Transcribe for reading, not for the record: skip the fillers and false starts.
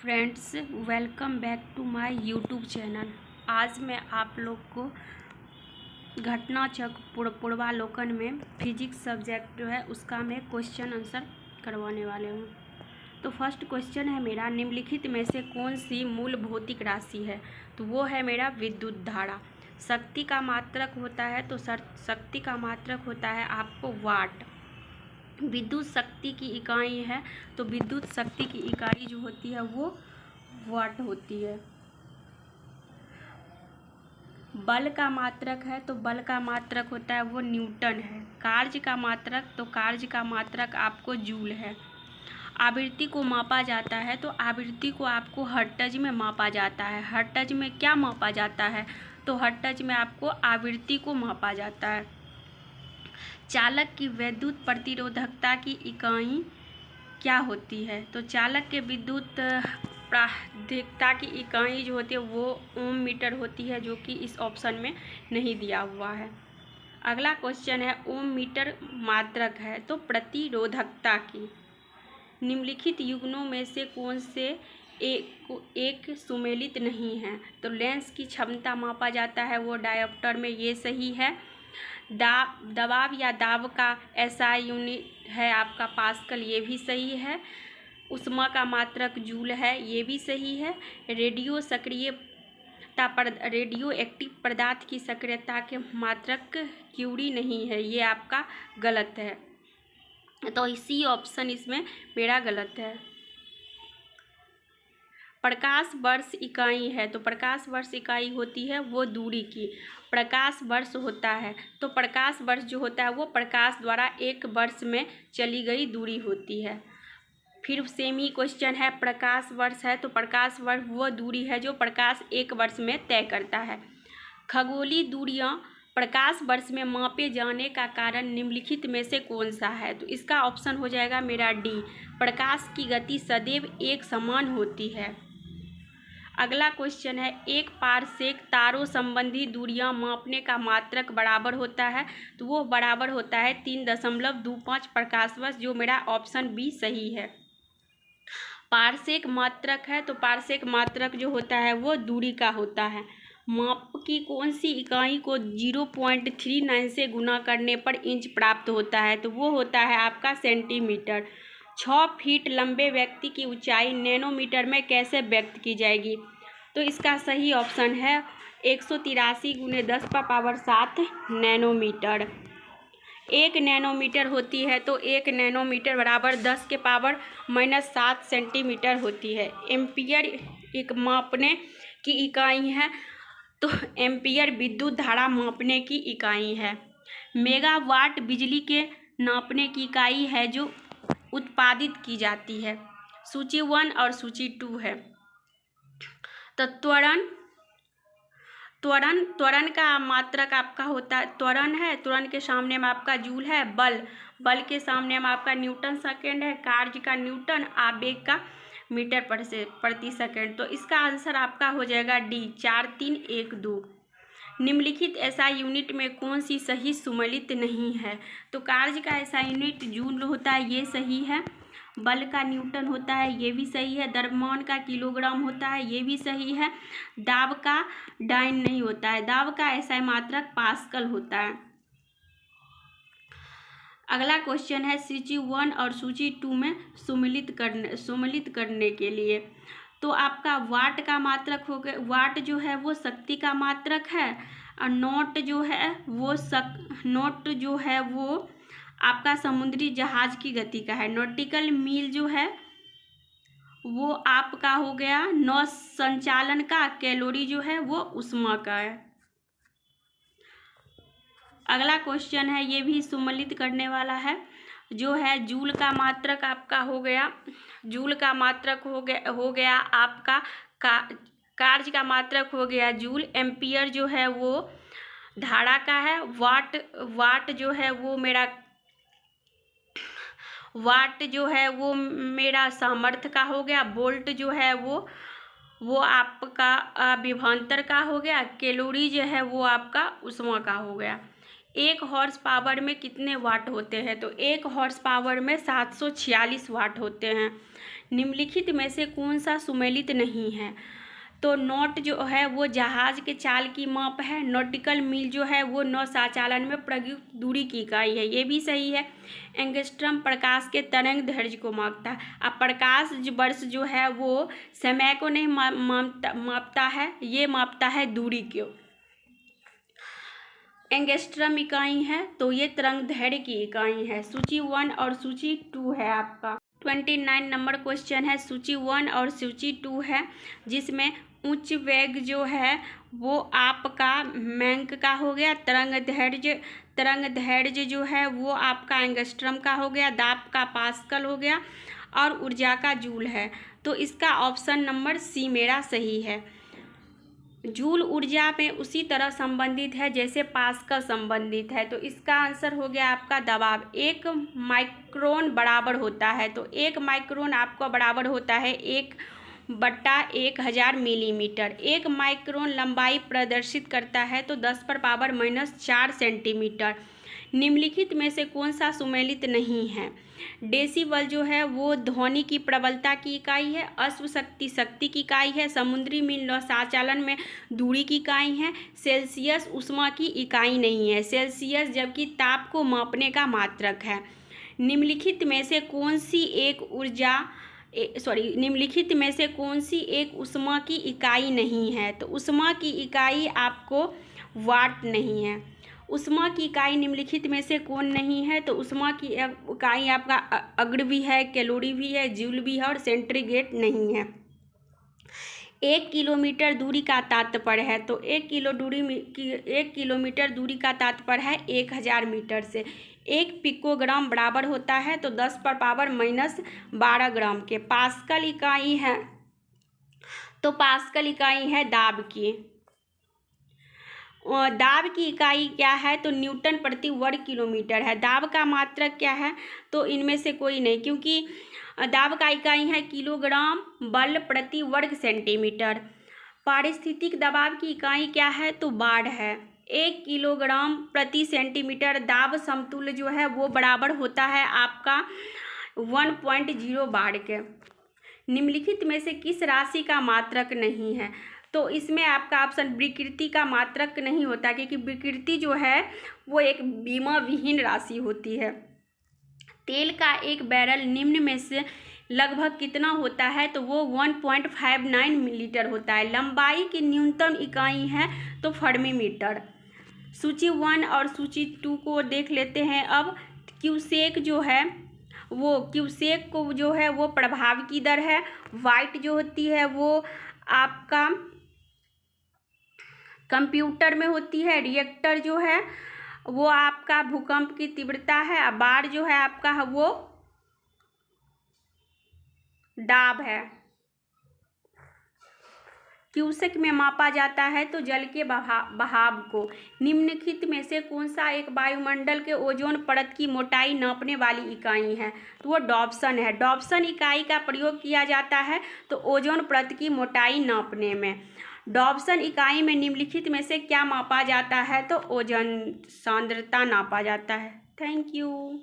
Friends, welcome back to my YouTube channel. आज मैं आप लोग को घटना चक्र पूर्वालोकन में फिजिक्स सब्जेक्ट जो है उसका मैं क्वेश्चन आंसर करवाने वाले हूँ। तो फर्स्ट क्वेश्चन है मेरा, निम्नलिखित में से कौन सी मूल भौतिक राशि है? तो वो है मेरा विद्युत धारा। शक्ति का मात्रक होता है, तो शक्ति का मात्रक होता है आपको वाट। विद्युत शक्ति की इकाई है, तो विद्युत शक्ति की इकाई जो होती है वो वाट होती है। बल का मात्रक है, तो बल का मात्रक होता है वो न्यूटन है। कार्य का मात्रक, तो कार्य का मात्रक आपको जूल है। आवृत्ति को मापा जाता है, तो आवृत्ति को आपको हर्ट्ज में मापा जाता है। हर्ट्ज में क्या मापा जाता है? तो हर्ट्ज में आपको आवृत्ति को मापा जाता है। चालक की विद्युत प्रतिरोधकता की इकाई क्या होती है? तो चालक के विद्युत प्रतिरोधकता की इकाई जो होती है वो ओम मीटर होती है, जो कि इस ऑप्शन में नहीं दिया हुआ है। अगला क्वेश्चन है, ओम मीटर मात्रक है, तो प्रतिरोधकता की। निम्नलिखित युग्मों में से कौन से एक सुमेलित नहीं है? तो लेंस की क्षमता मापा जाता है वो डायोप्टर में, ये सही है। दबाव या दाब का एसआई यूनिट है आपका पास्कल, ये भी सही है। ऊष्मा का मात्रक जूल है, ये भी सही है। रेडियो एक्टिव पदार्थ की सक्रियता के मात्रक क्यूरी नहीं है, ये आपका गलत है। तो इसी ऑप्शन इसमें मेरा गलत है। प्रकाश वर्ष इकाई है, तो प्रकाश वर्ष इकाई होती है वो दूरी की। प्रकाश वर्ष होता है, तो प्रकाश वर्ष जो होता है वो प्रकाश द्वारा एक वर्ष में चली गई दूरी होती है। फिर सेम ही क्वेश्चन है, प्रकाश वर्ष है, तो प्रकाश वर्ष वो दूरी है जो प्रकाश एक वर्ष में तय करता है। खगोलीय दूरियां प्रकाश वर्ष में मापे जाने का कारण निम्नलिखित में से कौन सा है? तो इसका ऑप्शन हो जाएगा मेरा डी, प्रकाश की गति सदैव एक समान होती है। अगला क्वेश्चन है, एक पारसेक तारों संबंधी दूरियां मापने का मात्रक बराबर होता है, तो वो बराबर होता है 3.25 प्रकाश वर्ष, जो मेरा ऑप्शन बी सही है। पारसेक मात्रक है, तो पारसेक मात्रक जो होता है वो दूरी का होता है। माप की कौन सी इकाई को 0.39 से गुना करने पर इंच प्राप्त होता है? तो वो होता है आपका सेंटीमीटर। 6 फीट लंबे व्यक्ति की ऊंचाई नैनोमीटर में कैसे व्यक्त की जाएगी? तो इसका सही ऑप्शन है 183 × 10⁻7 नैनोमीटर। 1 नैनोमीटर होती है, तो 1 नैनोमीटर बराबर 10⁻⁻7 सेंटीमीटर होती है। एम्पियर एक मापने की इकाई है, तो एम्पियर विद्युत धारा मापने की इकाई है। मेगावाट बिजली के नापने की इकाई है जो उत्पादित की जाती है। सूची 1 और सूची 2 है। तो त्वरण का मात्रक आपका होता है, त्वरण है, त्वरण के सामने में आपका जूल है। बल के सामने में आपका न्यूटन सेकेंड है। कार्य का न्यूटन, आवेग का मीटर प्रति सेकेंड। तो इसका आंसर आपका हो जाएगा डी, 4312। निम्नलिखित ऐसा यूनिट में कौन सी सही सुमेलित नहीं है? तो कार्य का ऐसा यूनिट जूल होता है, ये सही है। बल का न्यूटन होता है, ये भी सही है। द्रव्यमान का किलोग्राम होता है, ये भी सही है। दाब का डाइन नहीं होता है, दाब का ऐसा मात्रक पास्कल होता है। अगला क्वेश्चन है, सूची 1 और सूची 2 में सुमेलित करने के लिए। तो आपका वाट का मात्रक हो गया, वाट जो है वो शक्ति का मात्रक है, और नॉट जो है वो आपका समुद्री जहाज की गति का है। नॉटिकल मील जो है वो आपका हो गया नौ संचालन का। कैलोरी जो है वो ऊष्मा का है। अगला क्वेश्चन है, ये भी सुमेलित करने वाला है, जो है जूल का मात्रक आपका हो गया, जूल का मात्रक हो गया आपका कार्य का मात्रक हो गया जूल। एम्पियर जो है वो धारा का है। वाट जो है वो मेरा सामर्थ्य का हो गया। वोल्ट जो है वो आपका विभवांतर का हो गया। कैलोरी जो है वो आपका ऊष्मा का हो गया। 1 हॉर्स पावर में कितने वाट होते हैं? तो 1 हॉर्स पावर में 746 वाट होते हैं। निम्नलिखित में से कौन सा सुमेलित नहीं है? तो नॉट जो है वो जहाज के चाल की माप है। नॉटिकल मील जो है वो नौ संचालन में प्रयुक्त दूरी की इकाई है, ये भी सही है। एंगस्ट्रम प्रकाश के तरंग दैर्घ्य को मापता है। अब प्रकाश वर्ष जो है वो समय को नहीं मापता है, ये मापता है दूरी को। एंगस्ट्रम इकाई है तो ये तरंग दैर्घ्य की इकाई है। सूची 1 और सूची 2 है आपका 29 नंबर क्वेश्चन है। सूची 1 और सूची 2 है, जिसमें उच्च वेग जो है वो आपका मैंक का हो गया, तरंग दैर्घ्य जो है वो आपका एंगस्ट्रम का हो गया, दाब का पास्कल हो गया और ऊर्जा का जूल है। तो इसका ऑप्शन नंबर सी मेरा सही है। जूल ऊर्जा में उसी तरह संबंधित है जैसे पास्कल संबंधित है, तो इसका आंसर हो गया आपका दबाव। 1 माइक्रोन बराबर होता है, तो 1 माइक्रोन आपको बराबर होता है 1/1000 मिलीमीटर। 1 माइक्रोन लंबाई प्रदर्शित करता है तो 10⁻⁻4 सेंटीमीटर। निम्नलिखित में से कौन सा सुमेलित नहीं है? डेसिबल जो है वो ध्वनि की प्रबलता की इकाई है। अश्व शक्ति की इकाई है। समुद्री मील नौ संचालन में दूरी की इकाई है। सेल्सियस ऊष्मा की इकाई नहीं है। सेल्सियस जबकि ताप को मापने का मात्रक है। निम्नलिखित में से कौन सी एक ऊष्मा की इकाई नहीं है? तो ऊष्मा की इकाई आपको वाट नहीं है। ऊष्मा की इकाई निम्नलिखित में से कौन नहीं है? तो ऊष्मा की इकाई आपका अग्र भी है, कैलोरी भी है, जूल भी है और सेंटीग्रेड नहीं है। 1 किलोमीटर दूरी का तात्पर्य है, तो 1 किलोमीटर दूरी का तात्पर्य है 1000 मीटर से। 1 पिकोग्राम बराबर होता है तो 10⁻⁻12 ग्राम के। पास्कल इकाई है, तो पास्कल इकाई है दाब की। दाब की इकाई क्या है? तो न्यूटन प्रति वर्ग किलोमीटर है। दाब का मात्रक क्या है? तो इनमें से कोई नहीं, क्योंकि दाब का इकाई है किलोग्राम बल प्रति वर्ग सेंटीमीटर। पारिस्थितिक दबाव की इकाई क्या है? तो बार है। 1 किलोग्राम प्रति सेंटीमीटर दाब समतुल्य जो है वो बराबर होता है आपका 1.0 बार के। निम्नलिखित में से किस राशि का मात्रक नहीं है? तो इसमें आपका ऑप्शन विकृति का मात्रक नहीं होता, क्योंकि विकृति जो है वो एक बीमा विहीन राशि होती है। तेल का एक बैरल निम्न में से लगभग कितना होता है? तो वो 1.59 लीटर होता है। लंबाई की न्यूनतम इकाई है तो फर्मी मीटर। सूची 1 और सूची 2 को देख लेते हैं। अब क्यूसेक जो है वो क्यूसेक को जो है वो प्रभाव की दर है। वाइट जो होती है वो आपका कंप्यूटर में होती है। रिएक्टर जो है वो आपका भूकंप की तीव्रता है। बार जो है आपका वो दाब है। क्यूसेक में मापा जाता है तो जल के बहाव को। निम्नलिखित में से कौन सा एक वायुमंडल के ओजोन परत की मोटाई नापने वाली इकाई है? तो वो डॉप्सन है। डॉप्सन इकाई का प्रयोग किया जाता है तो ओजोन परत की मोटाई नापने में। डॉप्सन इकाई में निम्नलिखित में से क्या मापा जाता है? तो ओजोन सांद्रता नापा जाता है। Thank you.